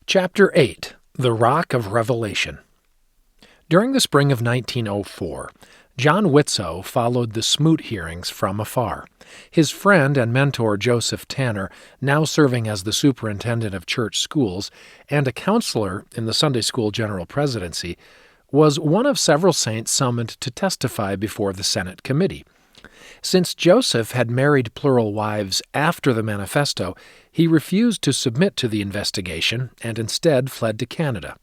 Chapter 8. The Rock of Revelation. During the spring of 1904, John Whitsoe followed the Smoot hearings from afar. His friend and mentor Joseph Tanner, now serving as the superintendent of church schools and a counselor in the Sunday School General Presidency, was one of several saints summoned to testify before the Senate committee. Since Joseph had married plural wives after the manifesto, he refused to submit to the investigation and instead fled to Canada.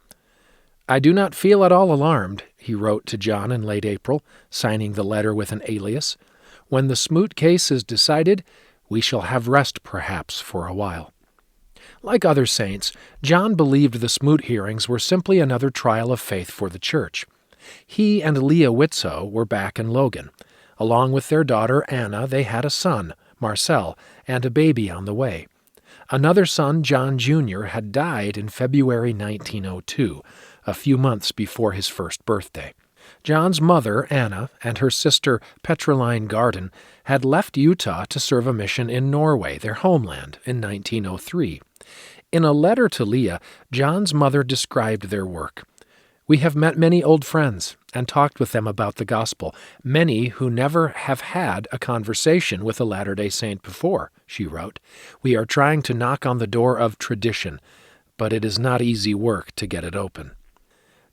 "I do not feel at all alarmed," he wrote to John in late April, signing the letter with an alias. "When the Smoot case is decided, we shall have rest perhaps for a while." Like other saints, John believed the Smoot hearings were simply another trial of faith for the church. He and Leah Whitsoe were back in Logan. Along with their daughter Anna, they had a son, Marcel, and a baby on the way. Another son, John Jr., had died in February 1902, a few months before his first birthday. John's mother, Anna, and her sister, Petroline Garden, had left Utah to serve a mission in Norway, their homeland, in 1903. In a letter to Leah, John's mother described their work. "We have met many old friends and talked with them about the gospel, many who never have had a conversation with a Latter-day Saint before," she wrote. "We are trying to knock on the door of tradition, but it is not easy work to get it open."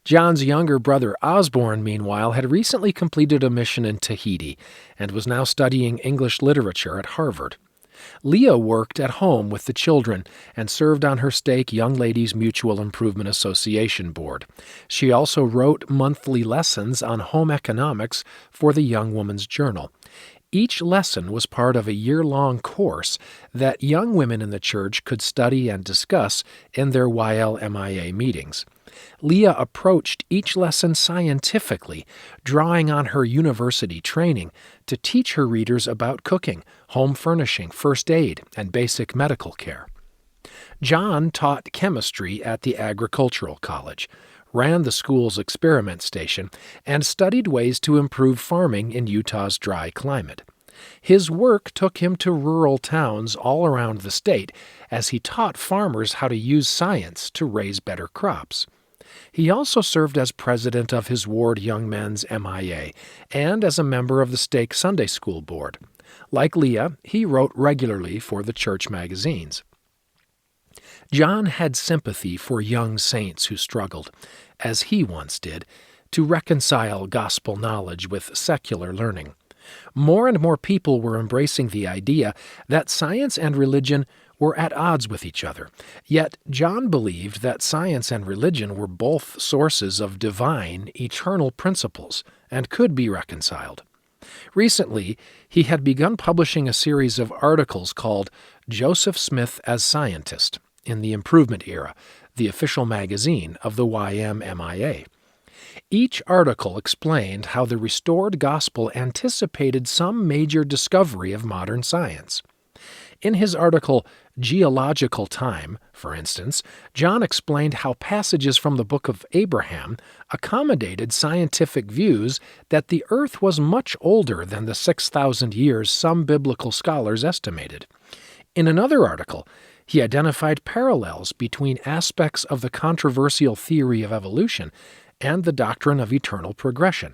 John's younger brother Osborne, meanwhile, had recently completed a mission in Tahiti and was now studying English literature at Harvard. Leah worked at home with the children and served on her stake Young Ladies Mutual Improvement Association board. She also wrote monthly lessons on home economics for the Young Woman's Journal. Each lesson was part of a year-long course that young women in the church could study and discuss in their YLMIA meetings. Leah approached each lesson scientifically, drawing on her university training to teach her readers about cooking, home furnishing, first aid, and basic medical care. John taught chemistry at the Agricultural College, ran the school's experiment station, and studied ways to improve farming in Utah's dry climate. His work took him to rural towns all around the state as he taught farmers how to use science to raise better crops. He also served as president of his ward Young Men's MIA and as a member of the stake Sunday School Board. Like Leah, he wrote regularly for the church magazines. John had sympathy for young saints who struggled, as he once did, to reconcile gospel knowledge with secular learning. More and more people were embracing the idea that science and religion were at odds with each other. Yet John believed that science and religion were both sources of divine, eternal principles and could be reconciled. Recently, he had begun publishing a series of articles called Joseph Smith as Scientist in the Improvement Era, the official magazine of the YMMIA. Each article explained how the restored gospel anticipated some major discovery of modern science. In his article, Geological Time, for instance, John explained how passages from the book of Abraham accommodated scientific views that the earth was much older than the 6,000 years some biblical scholars estimated. In another article, he identified parallels between aspects of the controversial theory of evolution and the doctrine of eternal progression.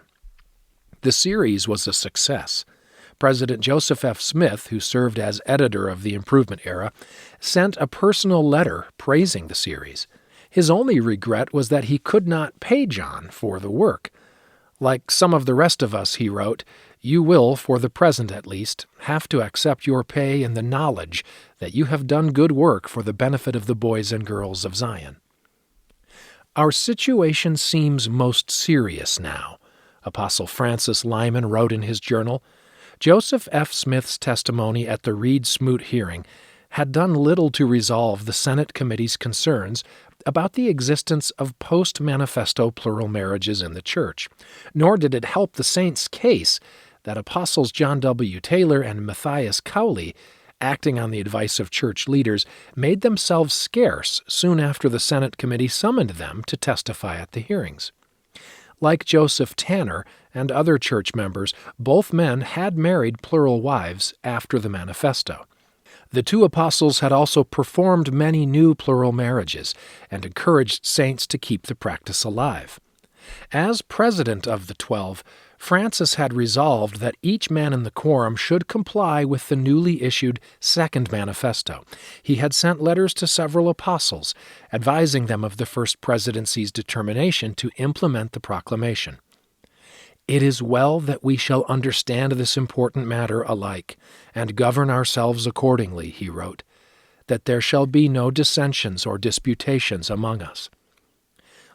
The series was a success. President Joseph F. Smith, who served as editor of the Improvement Era, sent a personal letter praising the series. His only regret was that he could not pay John for the work. "Like some of the rest of us," he wrote, "you will, for the present at least, have to accept your pay in the knowledge that you have done good work for the benefit of the boys and girls of Zion." "Our situation seems most serious now," Apostle Francis Lyman wrote in his journal. Joseph F. Smith's testimony at the Reed-Smoot hearing had done little to resolve the Senate committee's concerns about the existence of post-manifesto plural marriages in the church, nor did it help the saints' case that Apostles John W. Taylor and Matthias Cowley, acting on the advice of church leaders, made themselves scarce soon after the Senate committee summoned them to testify at the hearings. Like Joseph Tanner and other church members, both men had married plural wives after the manifesto. The two apostles had also performed many new plural marriages and encouraged saints to keep the practice alive. As president of the 12, Francis had resolved that each man in the quorum should comply with the newly issued Second Manifesto. He had sent letters to several apostles, advising them of the First Presidency's determination to implement the proclamation. "It is well that we shall understand this important matter alike, and govern ourselves accordingly," he wrote, "that there shall be no dissensions or disputations among us."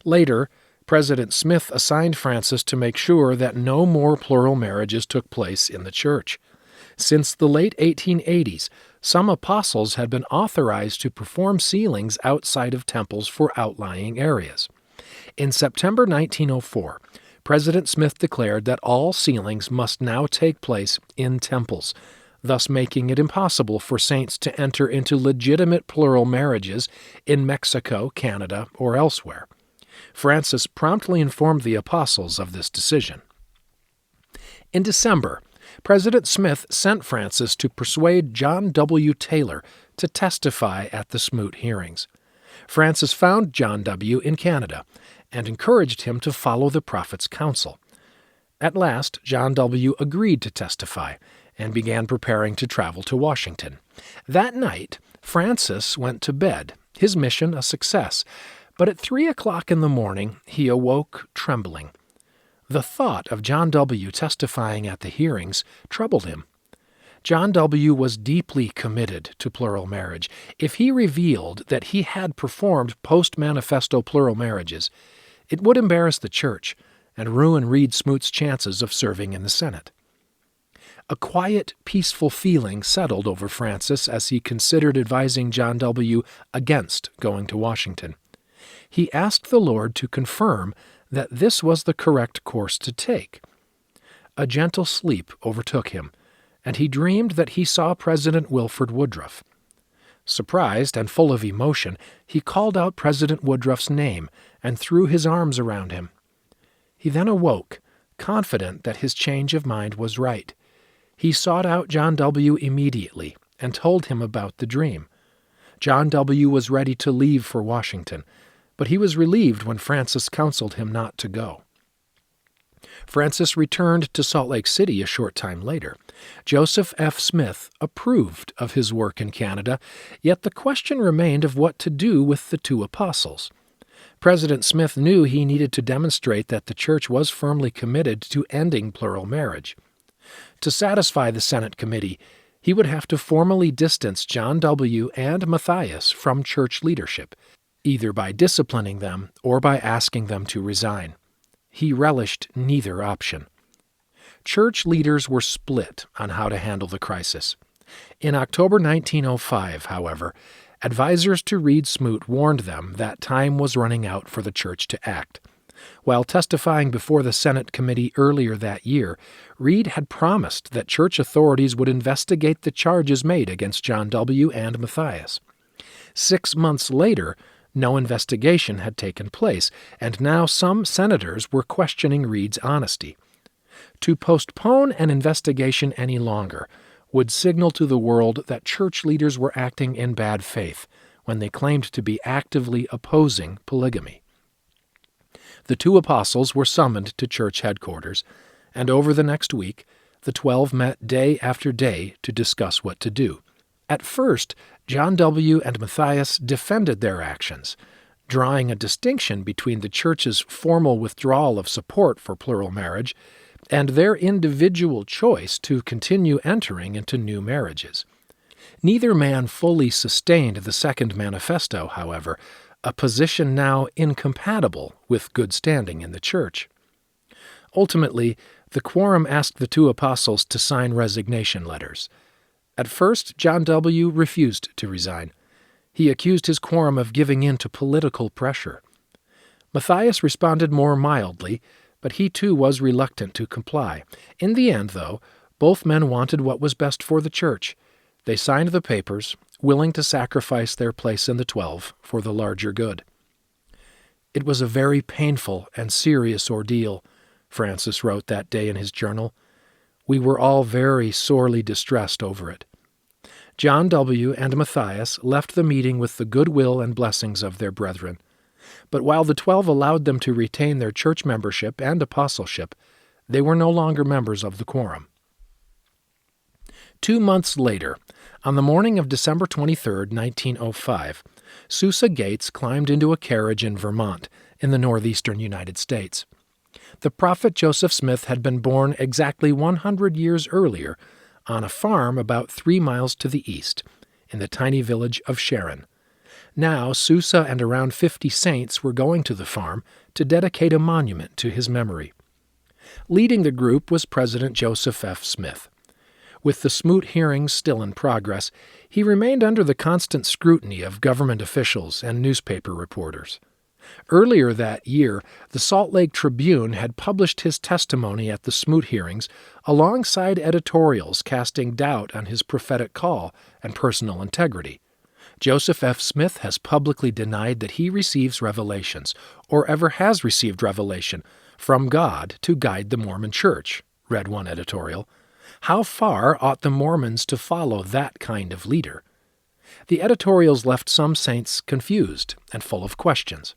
Later, President Smith assigned Francis to make sure that no more plural marriages took place in the church. Since the late 1880s, some apostles had been authorized to perform sealings outside of temples for outlying areas. In September 1904, President Smith declared that all sealings must now take place in temples, thus making it impossible for saints to enter into legitimate plural marriages in Mexico, Canada, or elsewhere. Francis promptly informed the apostles of this decision. In December, President Smith sent Francis to persuade John W. Taylor to testify at the Smoot hearings. Francis found John W. in Canada and encouraged him to follow the prophet's counsel. At last, John W. agreed to testify and began preparing to travel to Washington. That night, Francis went to bed, his mission a success, but at 3 o'clock in the morning he awoke trembling. The thought of John W. testifying at the hearings troubled him. John W. was deeply committed to plural marriage. If he revealed that he had performed post-manifesto plural marriages, it would embarrass the church and ruin Reed Smoot's chances of serving in the Senate. A quiet, peaceful feeling settled over Francis as he considered advising John W. against going to Washington. He asked the Lord to confirm that this was the correct course to take. A gentle sleep overtook him, and he dreamed that he saw President Wilford Woodruff. Surprised and full of emotion, he called out President Woodruff's name and threw his arms around him. He then awoke, confident that his change of mind was right. He sought out John W. immediately and told him about the dream. John W. was ready to leave for Washington, but he was relieved when Francis counseled him not to go. Francis returned to Salt Lake City a short time later. Joseph F. Smith approved of his work in Canada, yet the question remained of what to do with the two apostles. President Smith knew he needed to demonstrate that the church was firmly committed to ending plural marriage. To satisfy the Senate committee, he would have to formally distance John W. and Matthias from church leadership, either by disciplining them or by asking them to resign. He relished neither option. Church leaders were split on how to handle the crisis. In October 1905, however, advisors to Reed Smoot warned them that time was running out for the church to act. While testifying before the Senate committee earlier that year, Reed had promised that church authorities would investigate the charges made against John W. and Matthias. 6 months later, no investigation had taken place, and now some senators were questioning Reed's honesty. To postpone an investigation any longer would signal to the world that church leaders were acting in bad faith when they claimed to be actively opposing polygamy. The two apostles were summoned to church headquarters, and over the next week, the 12 met day after day to discuss what to do. At first, John W. and Matthias defended their actions, drawing a distinction between the church's formal withdrawal of support for plural marriage and their individual choice to continue entering into new marriages. Neither man fully sustained the Second Manifesto, however, a position now incompatible with good standing in the church. Ultimately, the quorum asked the two apostles to sign resignation letters. At first, John W. refused to resign. He accused his quorum of giving in to political pressure. Matthias responded more mildly, but he too was reluctant to comply. In the end, though, both men wanted what was best for the church. They signed the papers, willing to sacrifice their place in the 12 for the larger good. It was a very painful and serious ordeal, Francis wrote that day in his journal. We were all very sorely distressed over it. John W. and Matthias left the meeting with the goodwill and blessings of their brethren. But while the 12 allowed them to retain their church membership and apostleship, they were no longer members of the quorum. 2 months later, on the morning of December 23, 1905, Susa Gates climbed into a carriage in Vermont, in the northeastern United States. The prophet Joseph Smith had been born exactly 100 years earlier on a farm about 3 miles to the east, in the tiny village of Sharon. Now Susa and around 50 saints were going to the farm to dedicate a monument to his memory. Leading the group was President Joseph F. Smith. With the Smoot hearings still in progress, he remained under the constant scrutiny of government officials and newspaper reporters. Earlier that year, the Salt Lake Tribune had published his testimony at the Smoot hearings alongside editorials casting doubt on his prophetic call and personal integrity. Joseph F. Smith has publicly denied that he receives revelations, or ever has received revelation, from God to guide the Mormon Church, read one editorial. How far ought the Mormons to follow that kind of leader? The editorials left some saints confused and full of questions.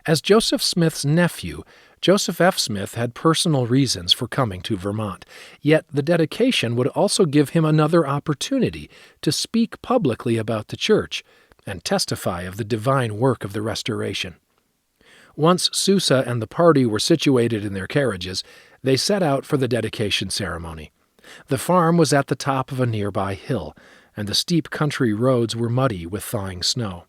As Joseph Smith's nephew, Joseph F. Smith had personal reasons for coming to Vermont, yet the dedication would also give him another opportunity to speak publicly about the church and testify of the divine work of the restoration. Once Susa and the party were situated in their carriages, they set out for the dedication ceremony. The farm was at the top of a nearby hill, and the steep country roads were muddy with thawing snow.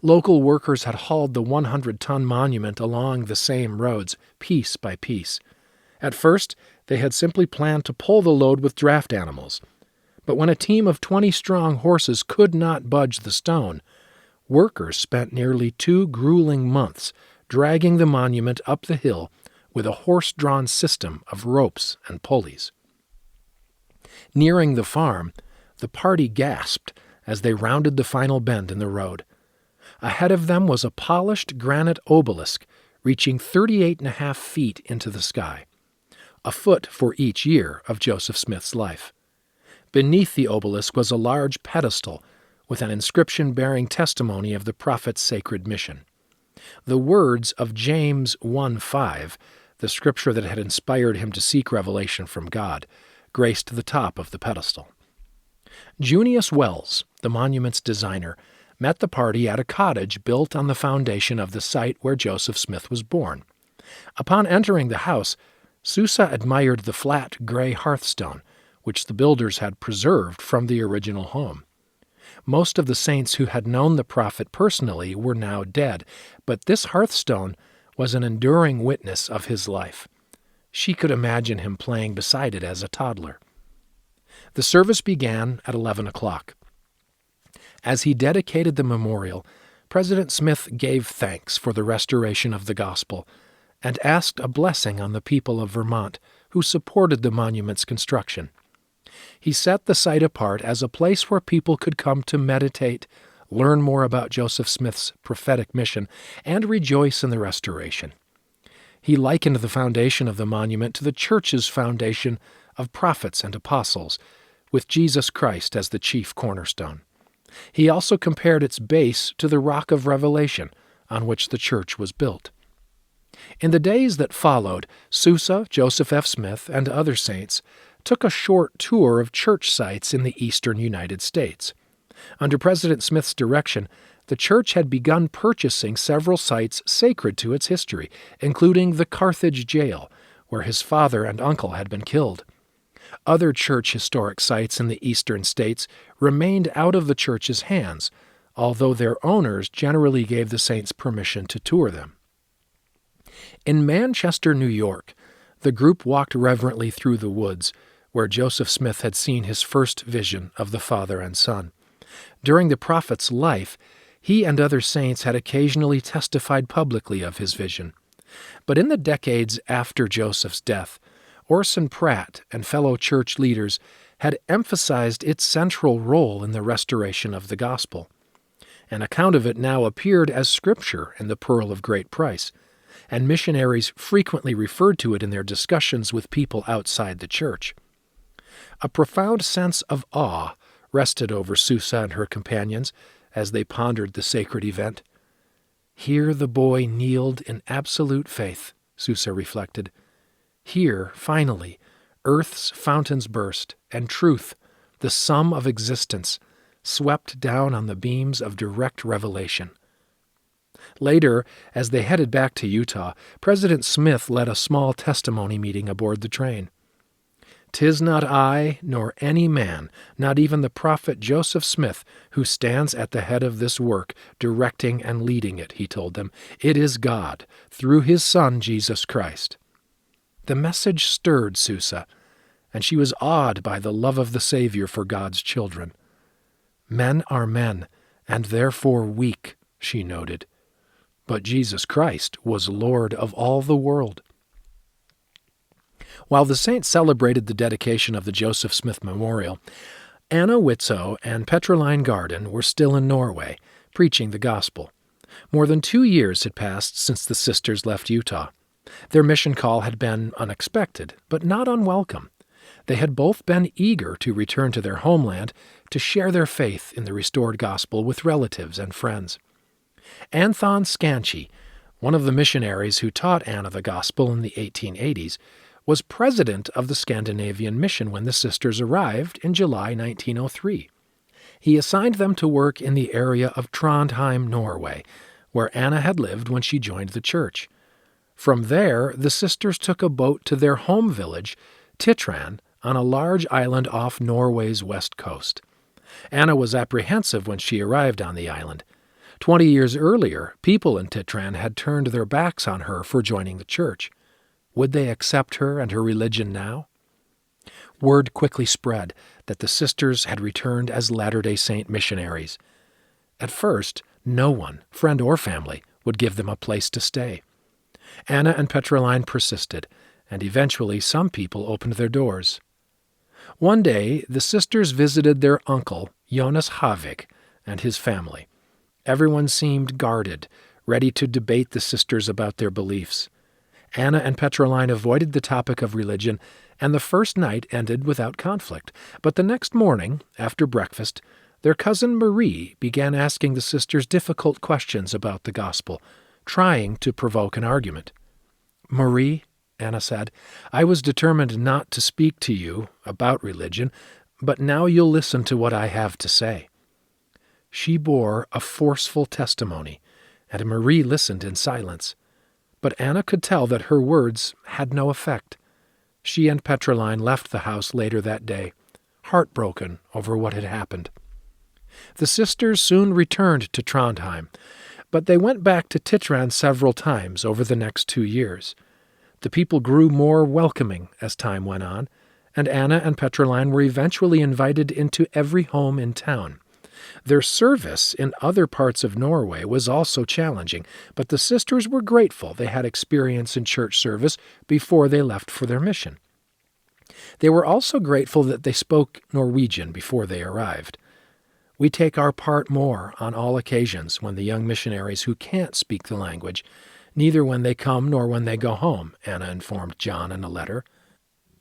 Local workers had hauled the 100-ton monument along the same roads, piece by piece. At first, they had simply planned to pull the load with draft animals. But when a team of 20 strong horses could not budge the stone, workers spent nearly 2 grueling months dragging the monument up the hill with a horse-drawn system of ropes and pulleys. Nearing the farm, the party gasped as they rounded the final bend in the road. Ahead of them was a polished granite obelisk reaching 38.5 feet into the sky, a foot for each year of Joseph Smith's life. Beneath the obelisk was a large pedestal with an inscription bearing testimony of the prophet's sacred mission. The words of James 1:5, the scripture that had inspired him to seek revelation from God, graced the top of the pedestal. Junius Wells, the monument's designer, met the party at a cottage built on the foundation of the site where Joseph Smith was born. Upon entering the house, Susa admired the flat gray hearthstone, which the builders had preserved from the original home. Most of the saints who had known the prophet personally were now dead, but this hearthstone was an enduring witness of his life. She could imagine him playing beside it as a toddler. The service began at 11 o'clock. As he dedicated the memorial, President Smith gave thanks for the restoration of the gospel and asked a blessing on the people of Vermont who supported the monument's construction. He set the site apart as a place where people could come to meditate, learn more about Joseph Smith's prophetic mission, and rejoice in the restoration. He likened the foundation of the monument to the church's foundation of prophets and apostles, with Jesus Christ as the chief cornerstone. He also compared its base to the rock of revelation on which the church was built. In the days that followed, Susa, Joseph F. Smith, and other saints took a short tour of church sites in the eastern United States. Under President Smith's direction, the church had begun purchasing several sites sacred to its history, including the Carthage jail, where his father and uncle had been killed. Other church historic sites in the eastern states remained out of the church's hands, although their owners generally gave the saints permission to tour them. In Manchester, New York, the group walked reverently through the woods, where Joseph Smith had seen his first vision of the Father and Son. During the prophet's life, he and other saints had occasionally testified publicly of his vision. But in the decades after Joseph's death, Orson Pratt and fellow church leaders had emphasized its central role in the restoration of the gospel. An account of it now appeared as scripture in the Pearl of Great Price, and missionaries frequently referred to it in their discussions with people outside the church. A profound sense of awe rested over Susa and her companions as they pondered the sacred event. Here the boy kneeled in absolute faith, Susa reflected. Here, finally, earth's fountains burst, and truth, the sum of existence, swept down on the beams of direct revelation. Later, as they headed back to Utah, President Smith led a small testimony meeting aboard the train. "'Tis not I, nor any man, not even the prophet Joseph Smith, who stands at the head of this work, directing and leading it," he told them. "It is God, through his Son, Jesus Christ." The message stirred Susa, and she was awed by the love of the Savior for God's children. "Men are men, and therefore weak," she noted. But Jesus Christ was Lord of all the world. While the saints celebrated the dedication of the Joseph Smith Memorial, Anna Whitsoe and Petroline Garden were still in Norway, preaching the gospel. More than 2 years had passed since the sisters left Utah. Their mission call had been unexpected, but not unwelcome. They had both been eager to return to their homeland to share their faith in the restored gospel with relatives and friends. Anthon Scanchi, one of the missionaries who taught Anna the gospel in the 1880s, was president of the Scandinavian mission when the sisters arrived in July 1903. He assigned them to work in the area of Trondheim, Norway, where Anna had lived when she joined the church. From there, the sisters took a boat to their home village, Titran, on a large island off Norway's west coast. Anna was apprehensive when she arrived on the island. 20 years earlier, people in Titran had turned their backs on her for joining the church. Would they accept her and her religion now? Word quickly spread that the sisters had returned as Latter-day Saint missionaries. At first, no one, friend or family, would give them a place to stay. Anna and Petroline persisted, and eventually some people opened their doors. One day, the sisters visited their uncle, Jonas Havik, and his family. Everyone seemed guarded, ready to debate the sisters about their beliefs. Anna and Petroline avoided the topic of religion, and the first night ended without conflict. But the next morning, after breakfast, their cousin Marie began asking the sisters difficult questions about the gospel, trying to provoke an argument. "Marie," Anna said, "I was determined not to speak to you about religion, but now you'll listen to what I have to say." She bore a forceful testimony, and Marie listened in silence. But Anna could tell that her words had no effect. She and Petroline left the house later that day, heartbroken over what had happened. The sisters soon returned to Trondheim, but they went back to Titran several times over the next 2 years. The people grew more welcoming as time went on, and Anna and Petroline were eventually invited into every home in town. Their service in other parts of Norway was also challenging, but the sisters were grateful they had experience in church service before they left for their mission. They were also grateful that they spoke Norwegian before they arrived. "We take our part more on all occasions when the young missionaries who can't speak the language, neither when they come nor when they go home," Anna informed John in a letter.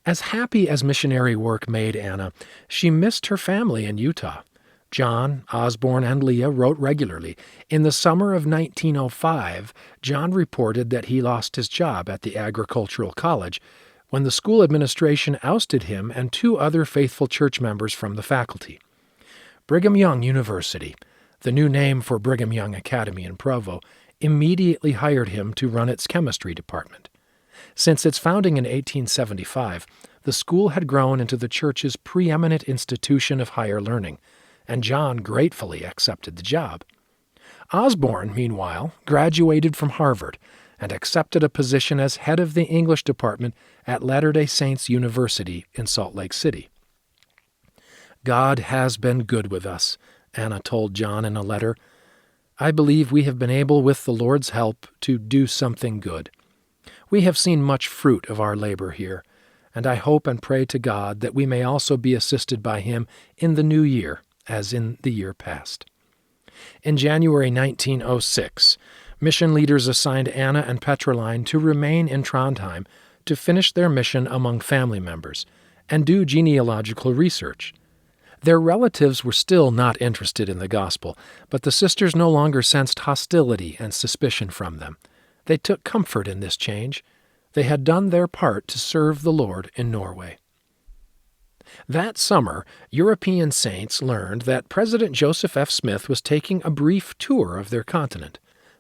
As happy as missionary work made Anna, she missed her family in Utah. John, Osborne, and Leah wrote regularly. In the summer of 1905, John reported that he lost his job at the agricultural college when the school administration ousted him and 2 other faithful church members from the faculty. Brigham Young University, the new name for Brigham Young Academy in Provo, immediately hired him to run its chemistry department. Since its founding in 1875, the school had grown into the church's preeminent institution of higher learning, and John gratefully accepted the job. Osborne, meanwhile, graduated from Harvard and accepted a position as head of the English department at Latter-day Saints University in Salt Lake City. "God has been good with us," Anna told John in a letter. "I believe we have been able, with the Lord's help, to do something good. We have seen much fruit of our labor here, and I hope and pray to God that we may also be assisted by Him in the new year, as in the year past." In January 1906, mission leaders assigned Anna and Petroline to remain in Trondheim to finish their mission among family members and do genealogical research. Their relatives were still not interested in the gospel, but the sisters no longer sensed hostility and suspicion from them. They took comfort in this change. They had done their part to serve the Lord in Norway. That summer, European saints learned that President Joseph F. Smith was taking a brief tour of their continent.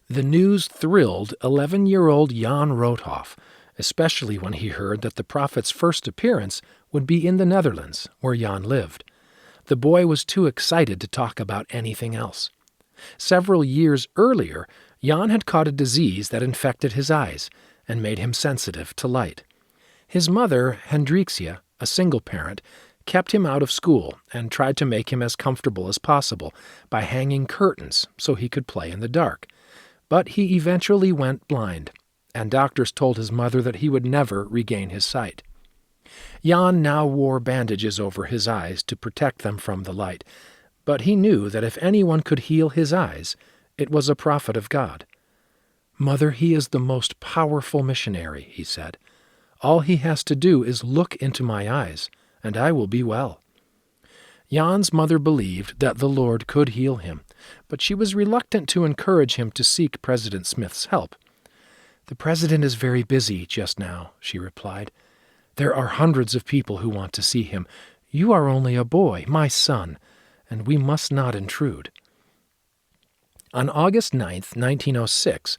The news thrilled 11-year-old Jan Roothoff, especially when he heard that the prophet's first appearance would be in the Netherlands, where Jan lived. The boy was too excited to talk about anything else. Several years earlier, Jan had caught a disease that infected his eyes and made him sensitive to light. His mother, Hendriksia, a single parent, kept him out of school and tried to make him as comfortable as possible by hanging curtains so he could play in the dark. But he eventually went blind, and doctors told his mother that he would never regain his sight. Jan now wore bandages over his eyes to protect them from the light, but he knew that if anyone could heal his eyes, it was a prophet of God. "Mother, he is the most powerful missionary," he said. "All he has to do is look into my eyes, and I will be well." Jan's mother believed that the Lord could heal him, but she was reluctant to encourage him to seek President Smith's help. "The president is very busy just now," she replied. "There are hundreds of people who want to see him. You are only a boy, my son, and we must not intrude." On August 9th, 1906,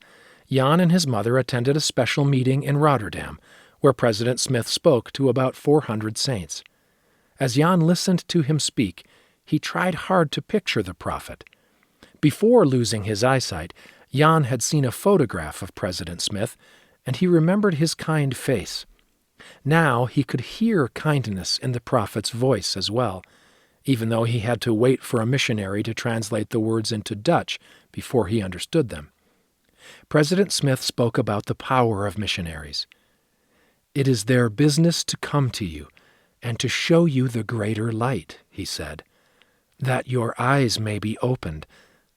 Jan and his mother attended a special meeting in Rotterdam, where President Smith spoke to about 400 saints. As Jan listened to him speak, he tried hard to picture the prophet. Before losing his eyesight, Jan had seen a photograph of President Smith, and he remembered his kind face. Now he could hear kindness in the prophet's voice as well, even though he had to wait for a missionary to translate the words into Dutch before he understood them. President Smith spoke about the power of missionaries. "It is their business to come to you and to show you the greater light," he said, "that your eyes may be opened,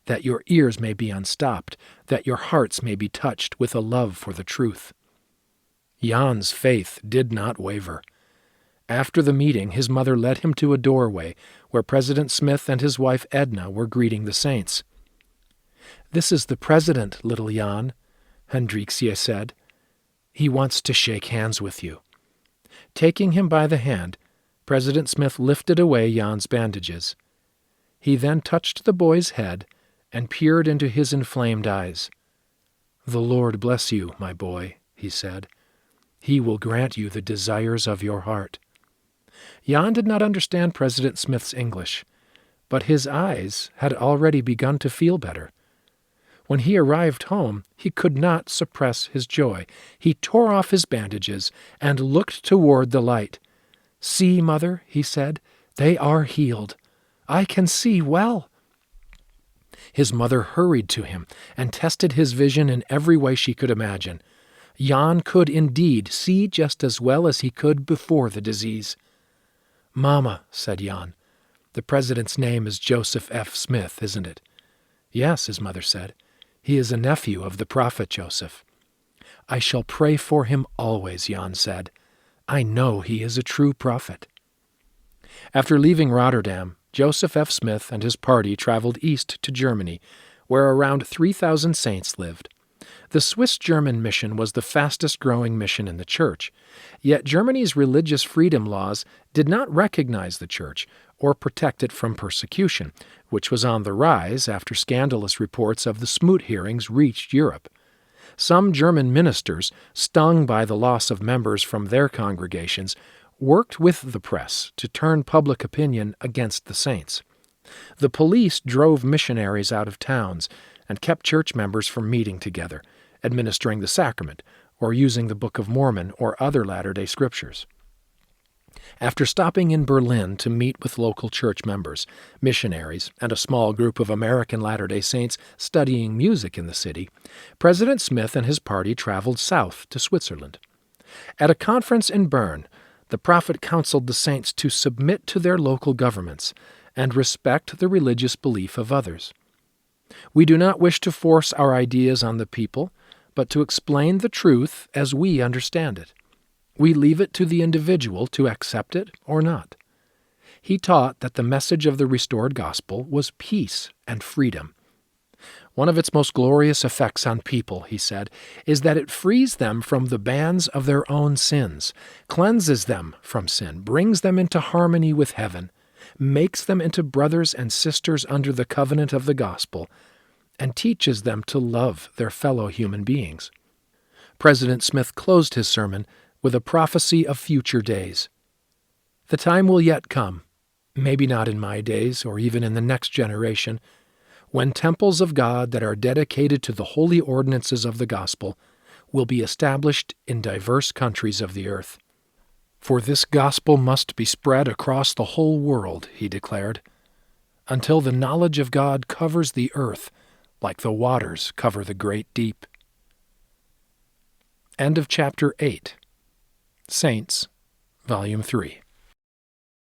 that your ears may be unstopped, that your hearts may be touched with a love for the truth." Jan's faith did not waver. After the meeting, his mother led him to a doorway where President Smith and his wife Edna were greeting the saints. "This is the president, little Jan," Hendriksia said. "He wants to shake hands with you." Taking him by the hand, President Smith lifted away Jan's bandages. He then touched the boy's head and peered into his inflamed eyes. "The Lord bless you, my boy," he said. "He will grant you the desires of your heart." Jan did not understand President Smith's English, but his eyes had already begun to feel better. When he arrived home, he could not suppress his joy. He tore off his bandages and looked toward the light. "See, Mother," he said, "they are healed. I can see well." His mother hurried to him and tested his vision in every way she could imagine. Jan could indeed see just as well as he could before the disease. "Mama," said Jan, "the president's name is Joseph F. Smith, isn't it?" "Yes," his mother said. "He is a nephew of the prophet Joseph." "I shall pray for him always," Jan said. "I know he is a true prophet." After leaving Rotterdam, Joseph F. Smith and his party traveled east to Germany, where around 3,000 saints lived. The Swiss-German mission was the fastest-growing mission in the church, yet Germany's religious freedom laws did not recognize the church or protect it from persecution, which was on the rise after scandalous reports of the Smoot hearings reached Europe. Some German ministers, stung by the loss of members from their congregations, worked with the press to turn public opinion against the saints. The police drove missionaries out of towns and kept church members from meeting together, administering the sacrament, or using the Book of Mormon or other Latter-day Scriptures. After stopping in Berlin to meet with local church members, missionaries, and a small group of American Latter-day Saints studying music in the city, President Smith and his party traveled south to Switzerland. At a conference in Bern, the prophet counseled the saints to submit to their local governments and respect the religious belief of others. "We do not wish to force our ideas on the people, but to explain the truth as we understand it. We leave it to the individual to accept it or not." He taught that the message of the restored gospel was peace and freedom. One of its most glorious effects on people, he said, is that it frees them from the bands of their own sins, cleanses them from sin, brings them into harmony with heaven, makes them into brothers and sisters under the covenant of the gospel, and teaches them to love their fellow human beings. President Smith closed his sermon with a prophecy of future days. The time will yet come, maybe not in my days or even in the next generation, when temples of God that are dedicated to the holy ordinances of the gospel will be established in diverse countries of the earth. For this gospel must be spread across the whole world, he declared, until the knowledge of God covers the earth like the waters cover the great deep. End of Chapter 8. Saints, Volume 3.